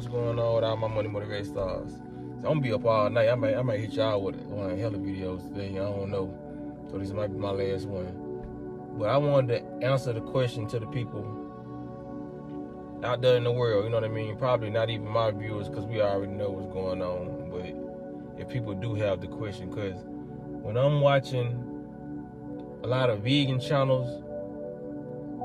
going on with all my money motivated stars? So I'm gonna be up all night. I might hit y'all with one hell of videos today. I don't know. So this might be my last one. But I wanted to answer the question to the people out there in the world. You know what I mean? Probably not even my viewers, because we already know what's going on. But if people do have the question, because when I'm watching a lot of vegan channels,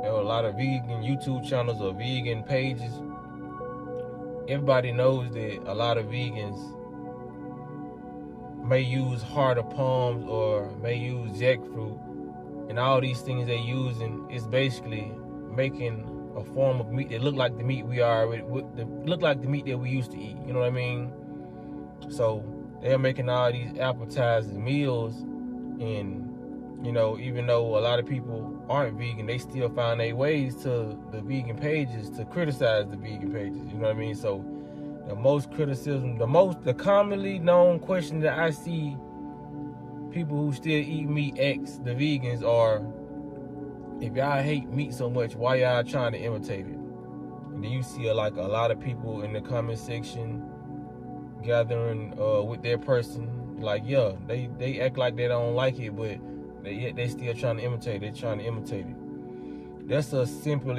there are a lot of vegan YouTube channels or vegan pages, everybody knows that a lot of vegans may use heart of palms or may use jackfruit, and all these things they're using is basically making a form of meat that look like the meat look like the meat that we used to eat. You know what I mean? So they're making all these appetizing meals, and you know, even though a lot of people aren't vegan, they still find their ways to the vegan pages to criticize the vegan pages. You know what I mean? So the most criticism, the commonly known question that I see people who still eat meat ask the vegans are, if y'all hate meat so much, why y'all trying to imitate it? And then you see like a lot of people in the comment section gathering with their person, like, yeah, they act like they don't like it, but they still trying to imitate it. They're trying to imitate it. That's a simple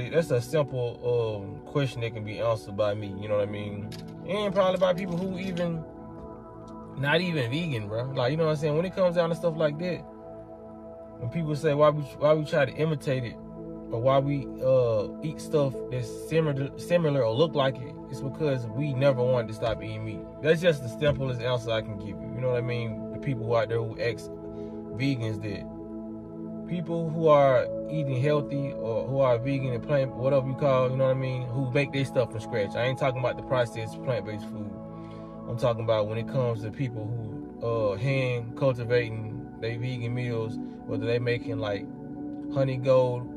question that can be answered by me. You know what I mean? And probably by people who even not even vegan, bro. Like, you know what I'm saying? When it comes down to stuff like that, when people say why we try to imitate it, or why we eat stuff that's similar or look like it, it's because we never wanted to stop eating meat. That's just the simplest answer I can give you. You know what I mean? The people out there who ask vegans that, people who are eating healthy or who are vegan and plant, whatever you call, you know what I mean, who make their stuff from scratch. I ain't talking about the processed plant-based food. I'm talking about when it comes to people who hand cultivating their vegan meals, whether they making like honey gold,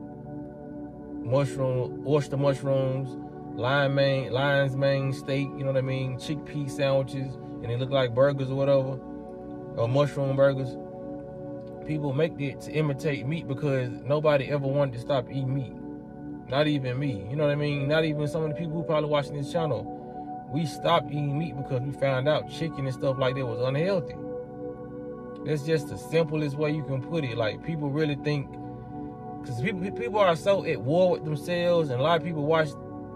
oyster mushrooms, lion's mane steak, you know what I mean, chickpea sandwiches, and they look like burgers or whatever, or mushroom burgers. People make it to imitate meat because nobody ever wanted to stop eating meat. Not even me. You know what I mean? Not even some of the people who probably watching this channel. We stopped eating meat because we found out chicken and stuff like that was unhealthy. That's just the simplest way you can put it. Like, people really think, because people are so at war with themselves, and a lot of people watch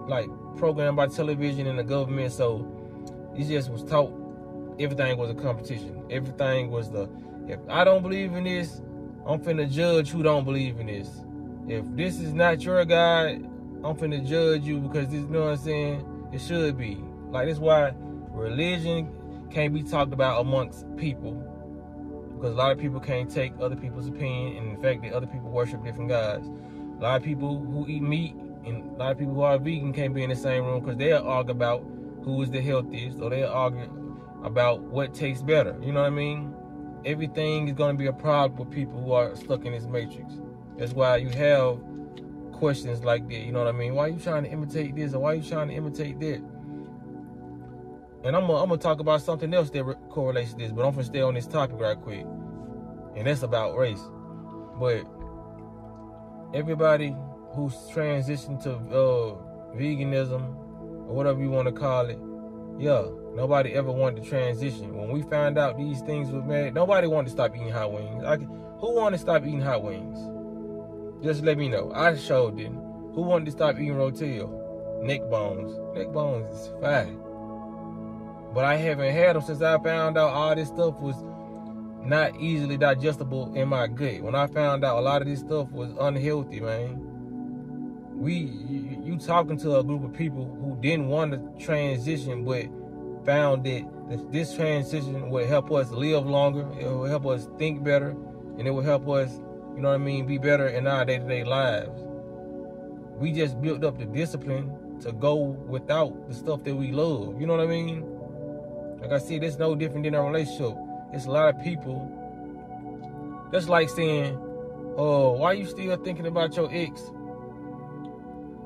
like program by television and the government, so it just was taught everything was a competition. Everything was if I don't believe in this, I'm finna judge who don't believe in this. If this is not your God, I'm finna judge you because this, you know what I'm saying? It should be. Like, that's why religion can't be talked about amongst people, because a lot of people can't take other people's opinion, and the fact that other people worship different gods. A lot of people who eat meat and a lot of people who are vegan can't be in the same room, because they'll argue about who is the healthiest, or they'll argue about what tastes better. You know what I mean? Everything is going to be a problem with people who are stuck in this matrix. That's why you have questions like that. You know what I mean? Why are you trying to imitate this, or why are you trying to imitate that? And I'm gonna talk about something else that correlates to this, but I'm gonna stay on this topic right quick, and that's about race. But everybody who's transitioned to veganism, or whatever you want to call it, yeah, nobody ever wanted to transition. When we found out these things were bad, nobody wanted to stop eating hot wings. Who wanted to stop eating hot wings? Just let me know. I sure didn't. Who wanted to stop eating rotel? Neck bones. Neck bones is fine. But I haven't had them since I found out all this stuff was not easily digestible in my gut. When I found out a lot of this stuff was unhealthy, man. You talking to a group of people who didn't want to transition, but found that this transition would help us live longer, it will help us think better, and it will help us, you know what I mean, be better in our day-to-day lives. We just built up the discipline to go without the stuff that we love. You know what I mean? Like I said, it's no different than a relationship. It's a lot of people. That's like saying, oh, why you still thinking about your ex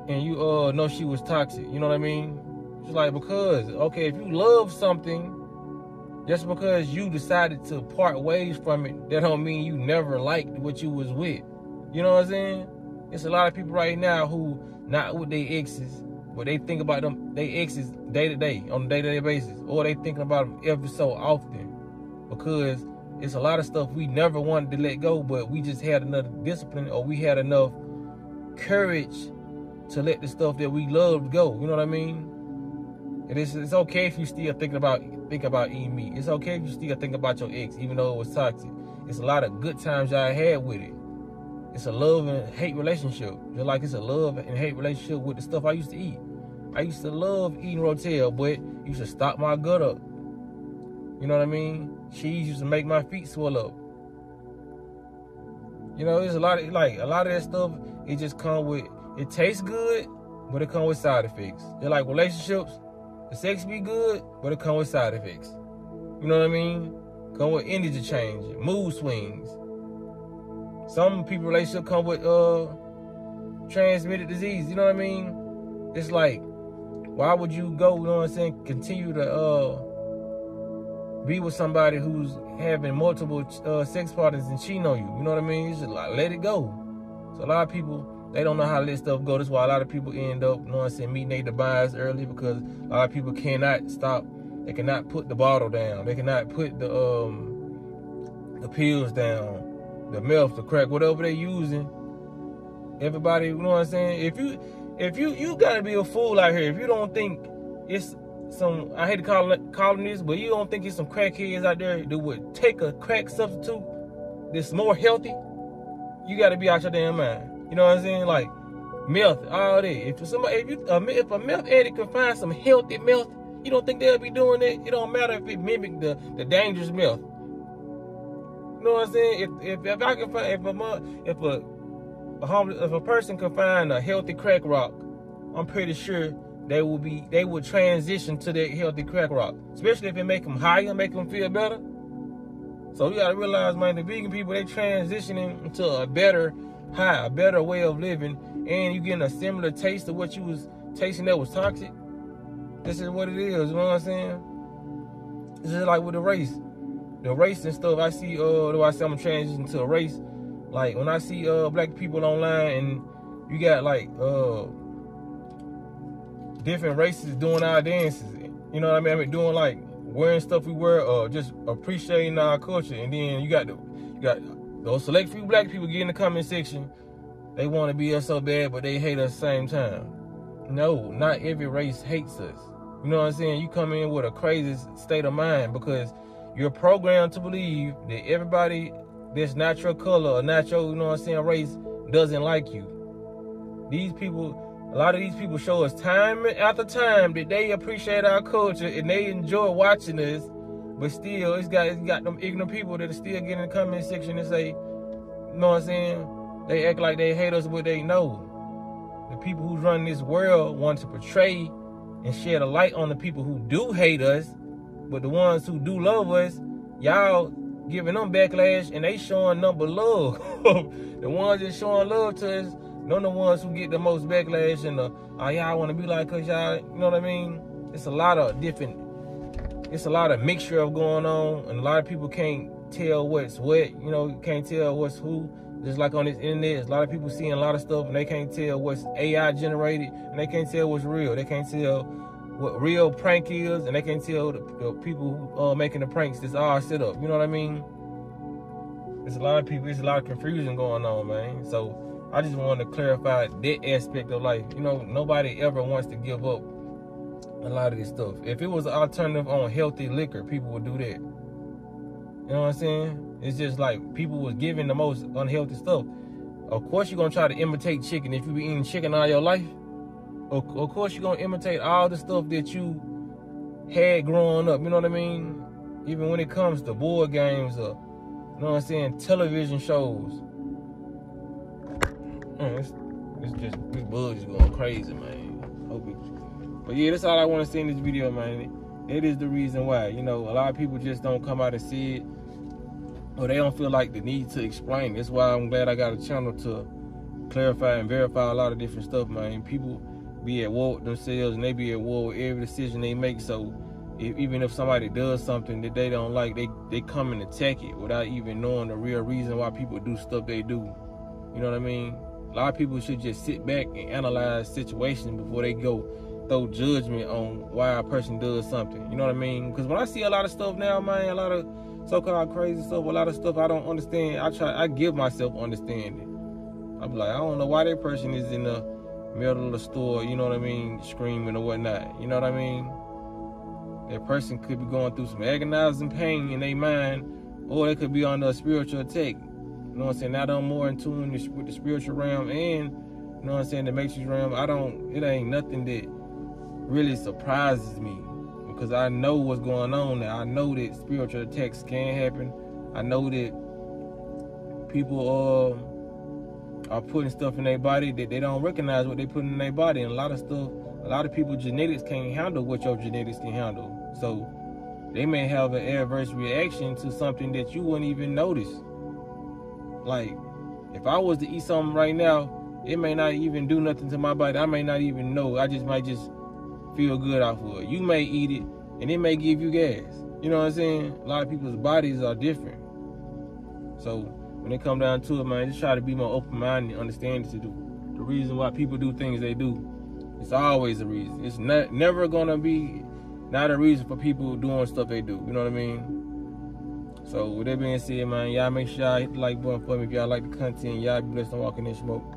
and you know she was toxic? You know what I mean? It's like, because, okay, if you love something, just because you decided to part ways from it, that don't mean you never liked what you was with. You know what I'm saying? It's a lot of people right now who not with their exes, but they think about them, they exes day to day, on a day-to-day basis, or they thinking about them every so often, because it's a lot of stuff we never wanted to let go, but we just had enough discipline, or we had enough courage to let the stuff that we loved go. You know what I mean? And it's okay if you still think about eating meat. It's okay if you still think about your ex, even though it was toxic. It's a lot of good times y'all had with it. It's a love and hate relationship. Just like it's a love and hate relationship with the stuff I used to eat. I used to love eating Rotel, but it used to stop my gut up. You know what I mean? Cheese used to make my feet swell up. You know, there's a lot of that stuff. It just come with, it tastes good, but it come with side effects. They're like relationships. The sex be good, but it come with side effects. You know what I mean? Come with energy change, mood swings. Some people relationship come with transmitted disease. You know what I mean? It's like, why would you go, you know what I'm saying, continue to be with somebody who's having multiple sex partners and cheating on you? You know what I mean? It's just like, let it go. So a lot of people, they don't know how to let stuff go. That's why a lot of people end up, you know what I'm saying, meeting their demise early, because a lot of people cannot stop. They cannot put the bottle down. They cannot put the pills down, the meth, the crack, whatever they're using. Everybody, you know what I'm saying? If you gotta be a fool out here if you don't think it's some, I hate to call them this, but you don't think it's some crackheads out there that would take a crack substitute that's more healthy. You gotta be out your damn mind. You know what I'm saying? Like meth, all that. If a meth addict can find some healthy meth, you don't think they'll be doing it? It don't matter if it mimic the dangerous meth. You know what I'm saying? If I can find, if a person can find a healthy crack rock, I'm pretty sure they would transition to that healthy crack rock, especially if it make them higher, make them feel better. So you gotta realize, man, the vegan people, they transitioning into a better high, a better way of living, and you getting a similar taste of what you was tasting that was toxic. This is what it is, you know what I'm saying? It's just like with the race and stuff. I see, I'm transitioning to a race. Like when I see black people online, and you got like different races doing our dances, you know what I mean? Doing like wearing stuff we wear, just appreciating our culture, and then you got those select few black people get in the comment section. They want to be us so bad, but they hate us at the same time. No, not every race hates us. You know what I'm saying? You come in with a crazy state of mind because you're programmed to believe that everybody that's not your color or not your, you know what I'm saying, race doesn't like you. A lot of these people show us time after time that they appreciate our culture and they enjoy watching us, but still, it's got them ignorant people that are still getting in the comment section and say, you know what I'm saying? They act like they hate us, but they know. The people who run this world want to portray and shed a light on the people who do hate us, but the ones who do love us, y'all giving them backlash and they showing number love. The ones that showing love to us, they're the ones who get the most backlash and y'all want to be like us, y'all, you know what I mean? It's a lot of mixture of going on, and a lot of people can't tell what's what, you know, can't tell what's who. Just like on this internet, there's a lot of people seeing a lot of stuff and they can't tell what's AI generated, and they can't tell what's real. They can't tell what real prank is, and they can't tell the people who making the pranks that's all set up. You know what I mean? There's a lot of people, there's a lot of confusion going on, man. So I just wanted to clarify that aspect of life. You know, nobody ever wants to give up a lot of this stuff. If it was an alternative on healthy liquor, people would do that. You know what I'm saying? It's just like people was giving the most unhealthy stuff. Of course you're going to try to imitate chicken if you be eating chicken all your life. Of course you're going to imitate all the stuff that you had growing up. You know what I mean? Even when it comes to board games or, you know what I'm saying, television shows. It's just, these bugs is going crazy, man. But yeah, that's all I want to say in this video, man. It is the reason why, you know, a lot of people just don't come out and see it, or they don't feel like the need to explain. That's why I'm glad I got a channel to clarify and verify a lot of different stuff, man. People be at war with themselves, and they be at war with every decision they make. So even if somebody does something that they don't like, they come and attack it without even knowing the real reason why people do stuff they do. You know what I mean? A lot of people should just sit back and analyze situations before they go throw judgment on why a person does something. You know what I mean? Because when I see a lot of stuff now, man, a lot of so-called crazy stuff, a lot of stuff I don't understand, I give myself understanding. I'm like, I don't know why that person is in the middle of the store, you know what I mean, screaming or whatnot. You know what I mean? That person could be going through some agonizing pain in their mind, or they could be under a spiritual attack. You know what I'm saying? Now that I'm more in tune with the spiritual realm and, you know what I'm saying, the matrix realm, it ain't nothing that really surprises me, because I know what's going on now. I know that spiritual attacks can happen. I know that people are putting stuff in their body that they don't recognize what they put in their body, and a lot of people's genetics can't handle what your genetics can handle. So they may have an adverse reaction to something that you wouldn't even notice. Like, if I was to eat something right now, it may not even do nothing to my body. I may not even know. I might just feel good off of it. You may eat it, and it may give you gas. You know what I'm saying? A lot of people's bodies are different. So when it come down to it, man, just try to be more open-minded and understand the reason why people do things they do. It's always a reason. It's never gonna be not a reason for people doing stuff they do. You know what I mean? So with that being said, man, y'all make sure y'all hit the like button for me if y'all like the content. Y'all be blessed on Walking in Smoke.